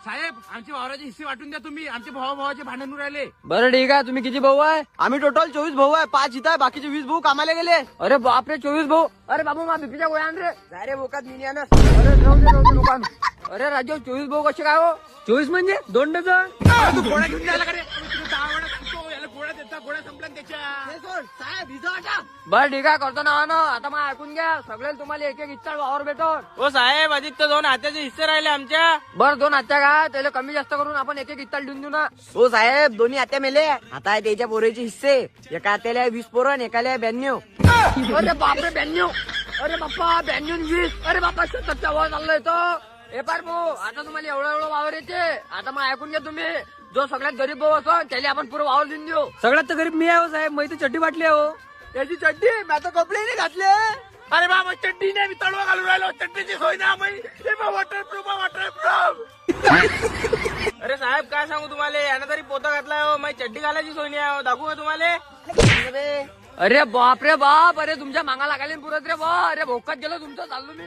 साहेब आमची वावराचे हिस्से वाटून द्या तुम्ही. आमचे भावाचे भांडण राहिले. बरं ठीक आहे. तुम्ही किती भाऊ आहे? आम्ही टोटल 24 भाऊ आहे. 5 इथं आहे, बाकीचे 20 भाऊ कामाला गेले. अरे बापरे 24 भाऊ. अरे बाबू मा बीपीच्या गोळ्या आण रे. अरे बोकात मी नाही आणत. अरे जाऊ दे नको आणू. अरे राजू 24 भाऊ कसे काय हो? 24 म्हणजे 2 डझन. तू गोळ्या घेऊन जायला का रे? तुला 10 वेळा सांगतो, याला गोळ्या देता. गोळ्या संपल्या ना त्याच्या. हे सोड, साहेब इथं वाटा. बरं ठीक आहे करतो ना. आता मग ऐकून घ्या. सगळ्याला तुम्हाला एक एक इच्छा वावर भेटो. हो साहेब अधिक तर 2 हात्याचे हिस्से राहिले आमच्या. बरं 2 आत्या का त्याला कमी जास्त करून आपण एक एक इच्छा देऊन देऊ ना. हो साहेब दोन्ही आत्या मेले. आता आहे त्याच्या पोरीचे हिस्से. एका आत्याला 20 पोरं आणि एकाला 92. अरे बापरे 92. अरे बाप्पा 92 20. अरे बाप्पा 70च्या वर चाललोय तो. हे पार भाऊ आता तुम्हाला एवढं वावर येते. आता मग ऐकून घ्या तुम्ही. जो सगळ्यात गरीब भाऊ असो त्याला आपण पुरं वावर देऊन देऊ. सगळ्यात तर गरीब मी आहे हो साहेब. मी तर चड्डी वाटली हो. त्याची चड्डी मी आता कपडे नाही घातले. अरे बाबा चड्डी नाही, मी तळवा घालून राहिलो. चड्डीची सोय ना वॉटरप्रूफ वॉटरप्रूफ. अरे साहेब काय सांगू तुम्हाला. यानं तरी पोता घातलाय हो. माझी चड्डी घालायची सोय नाही आहे. दाखवू का तुम्हाला. अरे बाप रे बाप. अरे तुमच्या मागा लागायला पुरत रे बा. अरे भोकात गेलो तुमचं चाललो मी.